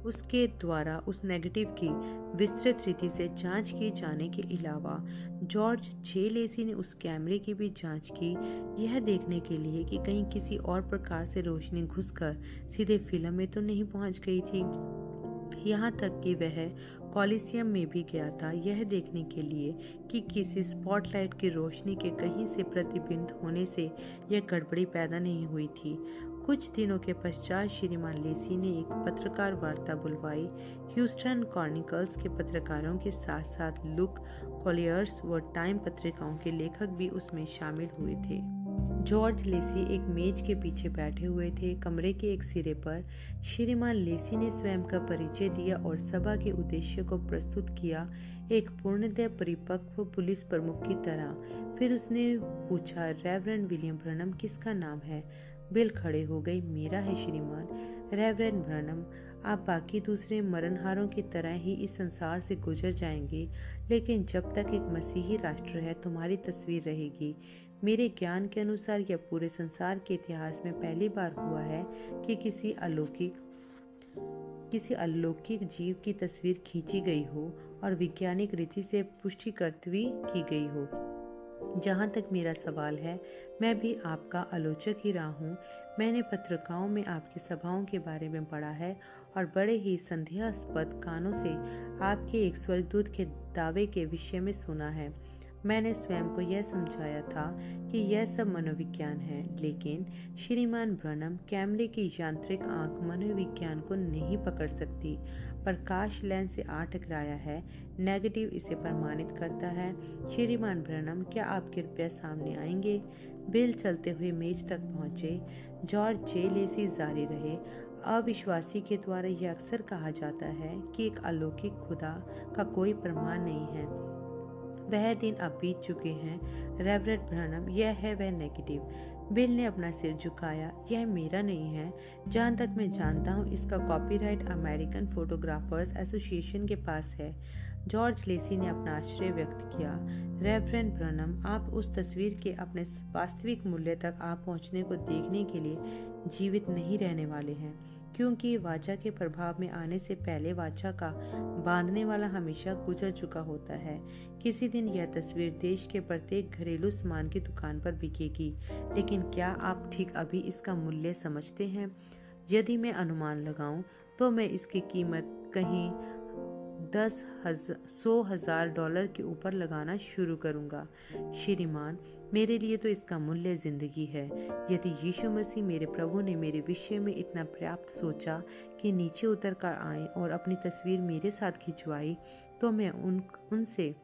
उसके द्वारा उस नेगेटिव की विस्तृत रीति से जांच किए जाने के अलावा जॉर्ज जे लेसी ने उस कैमरे की भी जांच की, यह देखने के लिए कि कहीं किसी और प्रकार से रोशनी घुसकर सीधे फिल्म में तो नहीं पहुंच गई थी। यहाँ तक कि वह कॉलिसियम में भी गया था, यह देखने के लिए कि किसी स्पॉटलाइट की रोशनी के कहीं से प्रतिबिंब होने से यह गड़बड़ी पैदा नहीं हुई थी। कुछ दिनों के पश्चात श्रीमान लेसी ने एक पत्रकार वार्ता बुलवाई। ह्यूस्टन क्रॉनिकल्स के पत्रकारों के साथ साथ लुक कॉलियर्स व टाइम पत्रिकाओं के लेखक भी उसमें शामिल हुए थे। जॉर्ज लेसी एक मेज के पीछे बैठे हुए थे। कमरे के एक सिरे पर श्रीमान लेसी ने स्वयं का परिचय दिया और सभा के उद्देश्य को प्रस्तुत किया, एक पूर्णतः परिपक्व पुलिस प्रमुख की तरह। फिर उसने पूछा, रेवरेंड विलियम ब्रनम किसका नाम है? बिल खड़े हो गई। मेरा है श्रीमान। रेवरेंड ब्रनम, आप बाकी दूसरे मरणहारों की तरह ही इस संसार से गुजर जाएंगे, लेकिन जब तक एक मसीही राष्ट्र है तुम्हारी तस्वीर रहेगी। मेरे ज्ञान के अनुसार यह पूरे संसार के इतिहास में पहली बार हुआ है कि किसी अलौकिक जीव की तस्वीर खींची गई हो और वैज्ञानिक रीति से पुष्टि करती की गई हो। जहाँ तक मेरा सवाल है, मैं भी आपका आलोचक ही रहा हूँ। मैंने पत्रिकाओं में आपकी सभाओं के बारे में पढ़ा है और बड़े ही संदेहास्पद कानों से आपके एक स्वर्गदूत के दावे के विषय में सुना है। मैंने स्वयं को यह समझाया था कि यह सब मनोविज्ञान है, लेकिन श्रीमान ब्रनम, कैमरे की यांत्रिक आंख मनोविज्ञान को नहीं पकड़ सकती। प्रकाश लेंस से आ टकराया है, नेगेटिव इसे प्रमाणित करता है। श्रीमान ब्रनम, क्या आप कृपया सामने आएंगे? बिल चलते हुए मेज तक पहुंचे। जॉर्ज जे लेसी जारी रहे। अविश्वासी के द्वारा यह अक्सर कहा जाता है कि एक अलौकिक खुदा का कोई प्रमाण नहीं है। वह दिन अब बीत चुके हैं, रेवरेंड ब्रनम, यह है वह नेगेटिव। बिल ने अपना सिर झुकाया। यह मेरा नहीं है। जहाँ तक मैं जानता हूँ, इसका कॉपीराइट अमेरिकन फोटोग्राफर्स एसोसिएशन के पास है। जॉर्ज लेसी ने अपना आश्चर्य व्यक्त किया। रेवरेंड ब्रनम, आप उस तस्वीर के अपने वास्तविक मूल्य तक आप पहुँचने को देखने के लिए जीवित नहीं रहने वाले हैं, क्योंकि वाचा के प्रभाव में आने से पहले वाचा का बांधने वाला हमेशा गुजर चुका होता है। किसी दिन यह तस्वीर देश के प्रत्येक घरेलू सामान की दुकान पर बिकेगी। लेकिन क्या आप ठीक अभी इसका मूल्य समझते हैं? यदि मैं अनुमान लगाऊं, तो मैं इसकी कीमत कहीं $100,000 के ऊपर लगाना शुरू करूंगा। श्रीमान, मेरे लिए तो इसका मूल्य जिंदगी है। यदि यीशु मसीह मेरे प्रभु ने मेरे विषय में इतना पर्याप्त सोचा कि नीचे उतर कर आए और अपनी तस्वीर मेरे साथ खिंचवाई, तो मैं उनसे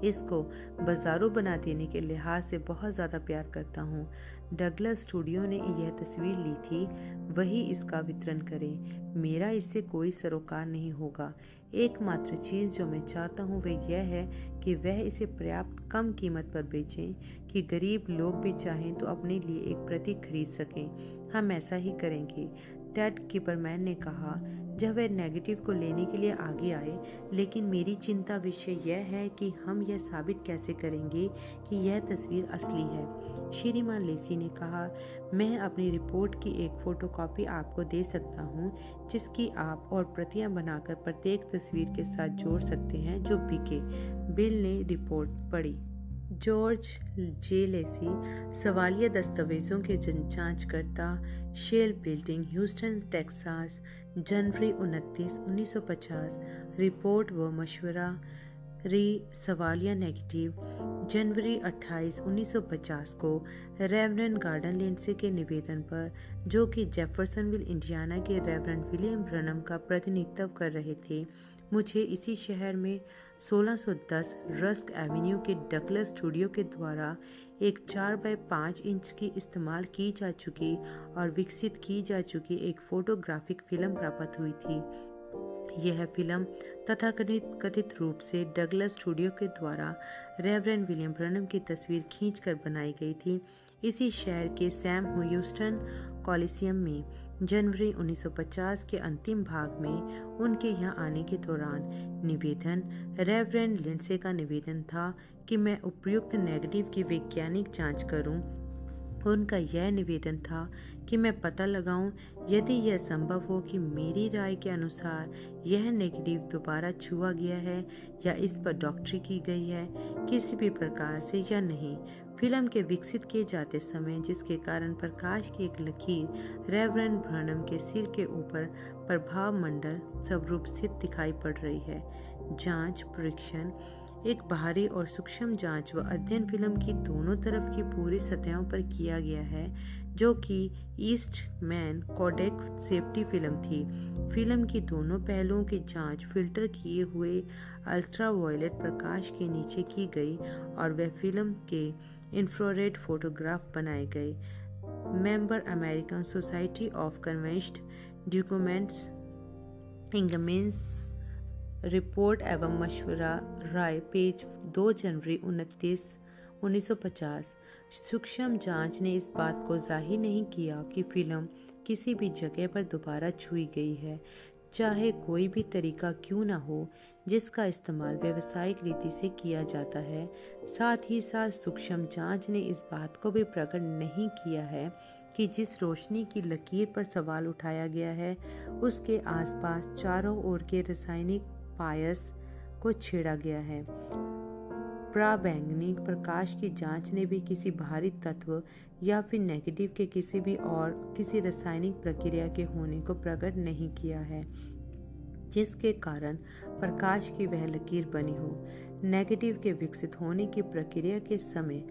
इसको बाजारों बना देने के लिहाज से बहुत ज़्यादा प्यार करता हूँ। डगलस स्टूडियो ने यह तस्वीर ली थी, वही इसका वितरण करे। मेरा इससे कोई सरोकार नहीं होगा। एकमात्र चीज़ जो मैं चाहता हूँ वह यह है कि वह इसे पर्याप्त कम कीमत पर बेचें कि गरीब लोग भी चाहें तो अपने लिए एक प्रति खरीद सकें। हम ऐसा ही करेंगे, टेड किपरमैन ने कहा जब वह नेगेटिव को लेने के लिए आगे आए। लेकिन मेरी चिंता विषय यह है कि हम यह साबित कैसे करेंगे कि यह तस्वीर असली है। श्रीमान लेसी ने कहा, मैं अपनी रिपोर्ट की एक फोटोकॉपी आपको दे सकता हूँ, जिसकी आप और प्रतियां बनाकर प्रत्येक तस्वीर के साथ जोड़ सकते हैं जो बिके। बिल ने रिपोर्ट पढ़ी। जॉर्ज जे लेसी, सवालिया दस्तावेजों के जांचकर्ता, शेल बिल्डिंग, ह्यूस्टन, टेक्सास, जनवरी 29, 1950। रिपोर्ट व मशवरा सवालिया नेगेटिव, जनवरी 28, 1950 को रेवरेंड गार्डन लिंडसे के निवेदन पर, जो कि जेफरसनविल इंडियाना के रेवरेंड विलियम ब्रनम का प्रतिनिधित्व कर रहे थे, मुझे इसी शहर में 1610 रस्क एवेन्यू के डगलस स्टूडियो के द्वारा एक 4x5 इंच की इस्तेमाल की जा चुकी और विकसित की जा चुकी एक फोटोग्राफिक फिल्म प्राप्त हुई थी। यह फिल्म तथाकथित रूप से डगलस स्टूडियो के द्वारा रेवरेंड विलियम ब्रनम की तस्वीर खींचकर बनाई गई थी, इसी शहर के सैम ह्यूस्टन कॉलिसियम में। जनवरी 1950 के अंतिम भाग में उनके यहाँ आने के दौरान निवेदन रेवरेंड लिंडसे का निवेदन था कि मैं उपयुक्त नेगेटिव की वैज्ञानिक जांच करूं। उनका यह निवेदन था कि मैं पता लगाऊं यदि यह संभव हो कि मेरी राय के अनुसार यह नेगेटिव दोबारा छुआ गया है या इस पर डॉक्टरी की गई है किसी भी प्रकार से या नहीं। फिल्म के विकसित किए जाते समय, जिसके कारण प्रकाश की एक लकीर रेवरेंड ब्रनम के सिर के ऊपर प्रभाव मंडल स्वरूप स्थित दिखाई पड़ रही है। जांच परीक्षण एक बाहरी और सूक्ष्म जांच व अध्ययन फिल्म की दोनों तरफ की पूरी सतहों पर किया गया है, जो कि ईस्टमैन कोडेक सेफ्टी फिल्म थी। फिल्म की दोनों पहलुओं की जांच फिल्टर किए हुए अल्ट्रावायलेट प्रकाश के नीचे की गई और वह फिल्म के इंफ्रारेड फोटोग्राफ बनाए गए। मेंबर अमेरिकन सोसाइटी ऑफ कन्वेंस्ड डॉक्यूमेंट्स इंगमेंस रिपोर्ट एवं मशवरा राय, पेज 2, जनवरी 29, 1950। सूक्ष्म जांच ने इस बात को जाहिर नहीं किया कि फिल्म किसी भी जगह पर दोबारा छुई गई है, चाहे कोई भी तरीका क्यों न हो जिसका इस्तेमाल व्यावसायिक रीति से किया जाता है। साथ ही साथ सूक्ष्म जांच ने इस बात को भी प्रकट नहीं किया है कि जिस रोशनी की लकीर पर सवाल उठाया गया है उसके आसपास चारों ओर के रासायनिक पायस को छेड़ा गया है। पराबैंगनी प्रकाश की जांच ने भी किसी बाहरी तत्व या फिर नेगेटिव के किसी भी और किसी रासायनिक प्रक्रिया के होने को प्रकट नहीं किया है जिसके कारण प्रकाश की वह लकीर बनी हो। नेगेटिव के विकसित होने की प्रक्रिया के समय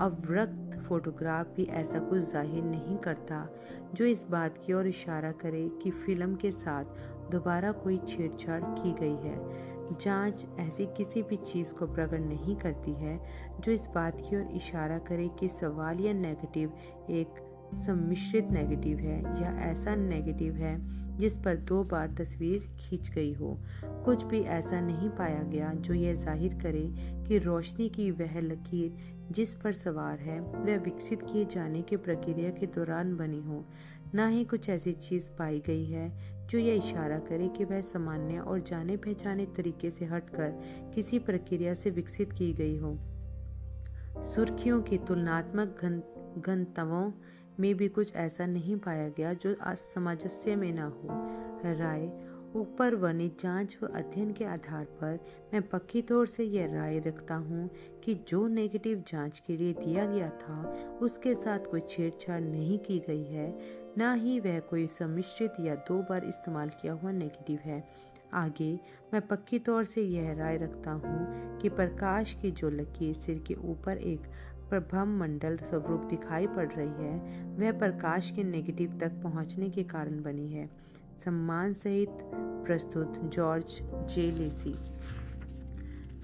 अवरक्त फोटोग्राफ भी ऐसा कुछ जाहिर नहीं करता जो इस बात की ओर इशारा करे कि फिल्म के साथ दोबारा कोई छेड़छाड़ की गई है। जांच ऐसी किसी भी चीज़ को प्रकट नहीं करती है जो इस बात की ओर इशारा करे कि सवाल या नेगेटिव एक सम्मिश्रित नेगेटिव है या ऐसा नेगेटिव है जिस पर 2 बार तस्वीर खींच गई हो। कुछ भी ऐसा नहीं पाया गया जो यह जाहिर करे कि रोशनी की वह लकीर जिस पर सवार है वह विकसित किए जाने की प्रक्रिया के दौरान बनी हो। ना ही कुछ ऐसी चीज़ पाई गई है जो यह इशारा करे कि वह सामान्य और जाने पहचाने तरीके से हटकर किसी प्रक्रिया से विकसित की गई हो। सुर्खियों की तुलनात्मक घनत्वों में भी कुछ ऐसा नहीं पाया गया जो सामंजस्य में न हो। राय ऊपर वर्णित जांच व अध्ययन के आधार पर मैं पक्की तौर से यह राय रखता हूँ कि जो नेगेटिव जांच के लिए दिया गया था उसके साथ कोई छेड़छाड़ नहीं की गई है, ना ही वह कोई सम्मिश्रित या 2 बार इस्तेमाल किया हुआ नेगेटिव है। आगे मैं पक्की तौर से यह राय रखता हूँ कि प्रकाश की जो लकीर सिर के ऊपर एक प्रभम मंडल स्वरूप दिखाई पड़ रही है वह प्रकाश के नेगेटिव तक पहुँचने के कारण बनी है। सम्मान सहित प्रस्तुत जॉर्ज जे लेसी।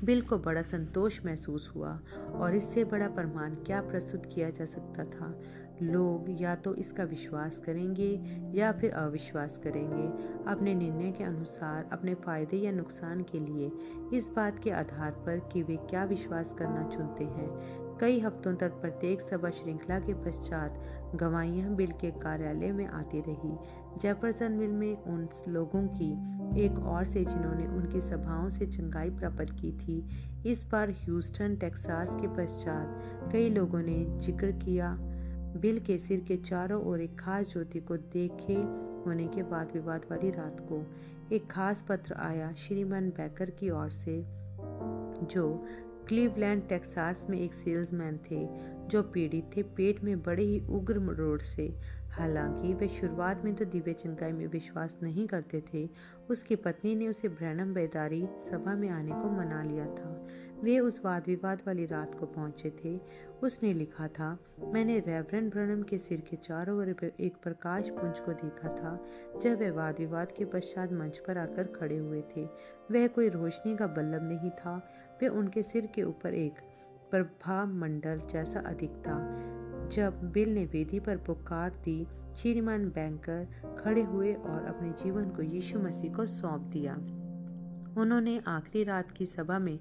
बिल को बड़ा संतोष महसूस हुआ और इससे बड़ा प्रमाण क्या प्रस्तुत किया जा सकता था। लोग या तो इसका विश्वास करेंगे या फिर अविश्वास करेंगे अपने निर्णय के अनुसार अपने फायदे या नुकसान के लिए, इस बात के आधार पर कि वे क्या विश्वास करना चुनते हैं। कई हफ्तों तक प्रत्येक सभा श्रृंखला के पश्चात गवाहियां बिल के कार्यालय में आती रही। जेफरसनविल में उन लोगों की एक और से जिन्होंने उनकी सभाओं से चंगाई प्राप्त की थी। इस बार ह्यूस्टन टेक्सास के पश्चात कई लोगों ने जिक्र किया। बिल के सिर के चारों ओर एक खास ज्योति को देखे होने के बाद विवाद वाली रात को एक खास पत्र आया श्रीमान बैकर की ओर से, जो क्लीवलैंड टेक्सास में एक सेल्समैन थे जो पीड़ित थे पेट में बड़े ही उग्र रोग से। हालांकि वे शुरुआत में तो दिव्य चंगाई में विश्वास नहीं करते थे, उसकी पत्नी ने उसे ब्रैनम बेदारी सभा में आने को मना लिया था। वे उस वाद विवाद वाली रात को पहुंचे थे। उसने लिखा था, मैंने रेवरेंड ब्रैनम के सिर के चारों ओर एक प्रकाश पुंज को देखा था जब वे वाद विवाद के पश्चात मंच पर आकर खड़े हुए थे। वह कोई रोशनी का बल्लभ नहीं था, वे उनके सिर के ऊपर एक प्रभा मंडल जैसा अधिक था। जब बिल ने वेदी पर पुकार दी, श्रीमान बैंकर खड़े हुए और अपने जीवन को यीशु मसीह को सौंप दिया। उन्होंने आखिरी रात की सभा में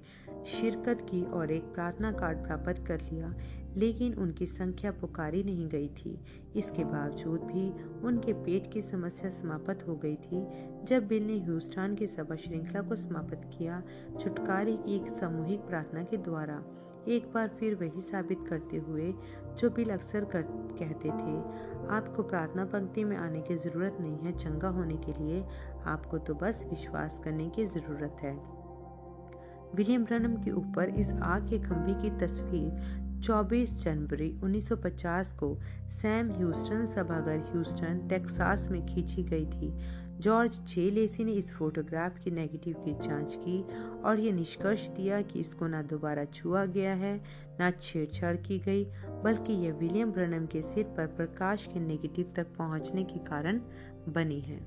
शिरकत की और एक प्रार्थना कार्ड प्राप्त कर लिया, लेकिन उनकी संख्या पुकारी नहीं गई थी। इसके बावजूद भी उनके पेट की समस्या समाप्त हो गई थी। जब बिल ने ह्यूस्टन की सभा श्रृंखला को समाप्त किया, छुटकारे की एक सामूहिक प्रार्थना के द्वारा, एक बार फिर वही साबित करते हुए जो बिल अक्सर कहते थे, आपको प्रार्थना पंक्ति में आने की ज़रूरत नहीं है चंगा होने के लिए, आपको तो बस विश्वास करने की ज़रूरत है। विलियम ब्रैनम के ऊपर इस आग के खंभे की तस्वीर 24 जनवरी 1950 को सैम ह्यूस्टन सभागार ह्यूस्टन टेक्सास में खींची गई थी। जॉर्ज जे लेसी ने इस फोटोग्राफ की नेगेटिव की जांच की और ये निष्कर्ष दिया कि इसको ना दोबारा छुआ गया है, ना छेड़छाड़ की गई, बल्कि यह विलियम ब्रैनम के सिर पर प्रकाश के नेगेटिव तक पहुंचने के कारण बनी है।